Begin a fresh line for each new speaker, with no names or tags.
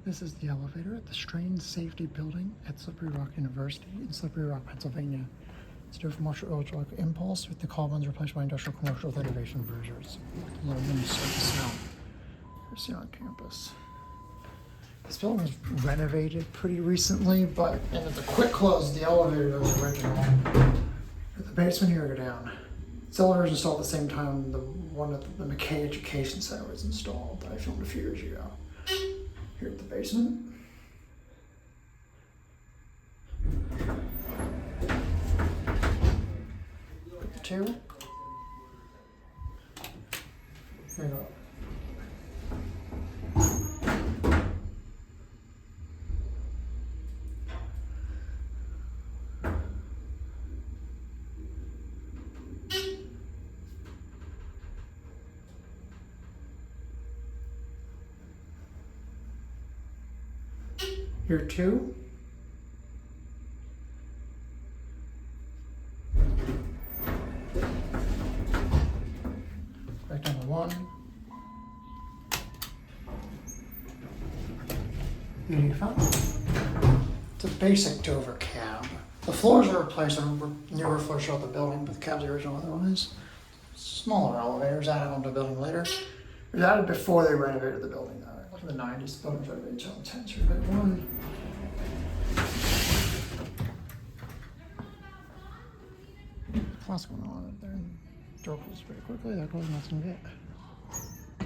This is the elevator at the Strain Safety Building at Slippery Rock University in Slippery Rock, Pennsylvania. It's new for commercial Oildraulic impulse with the columns replaced by industrial commercial with Innovation Bruisers. A little mini surface now. Here's the on campus. This building was renovated pretty recently, but and it's a quick close. The elevator was original. At the basement here, go down. This elevator was installed at the same time the one at the McKay Education Center was installed that I filmed a few years ago. Here at the basement. Put the two. Here you go. Here two. Back down to one. 85. It's a basic Dover cab. The floors are replaced. The newer floors show the building, but the cab's the original otherwise. Smaller elevators added onto the building later. It was added before they renovated the building though. Look at the 90s, the building's renovated till the 10s. Here, one. What's going on up there? Door closes pretty quickly. That closes, that's gonna get.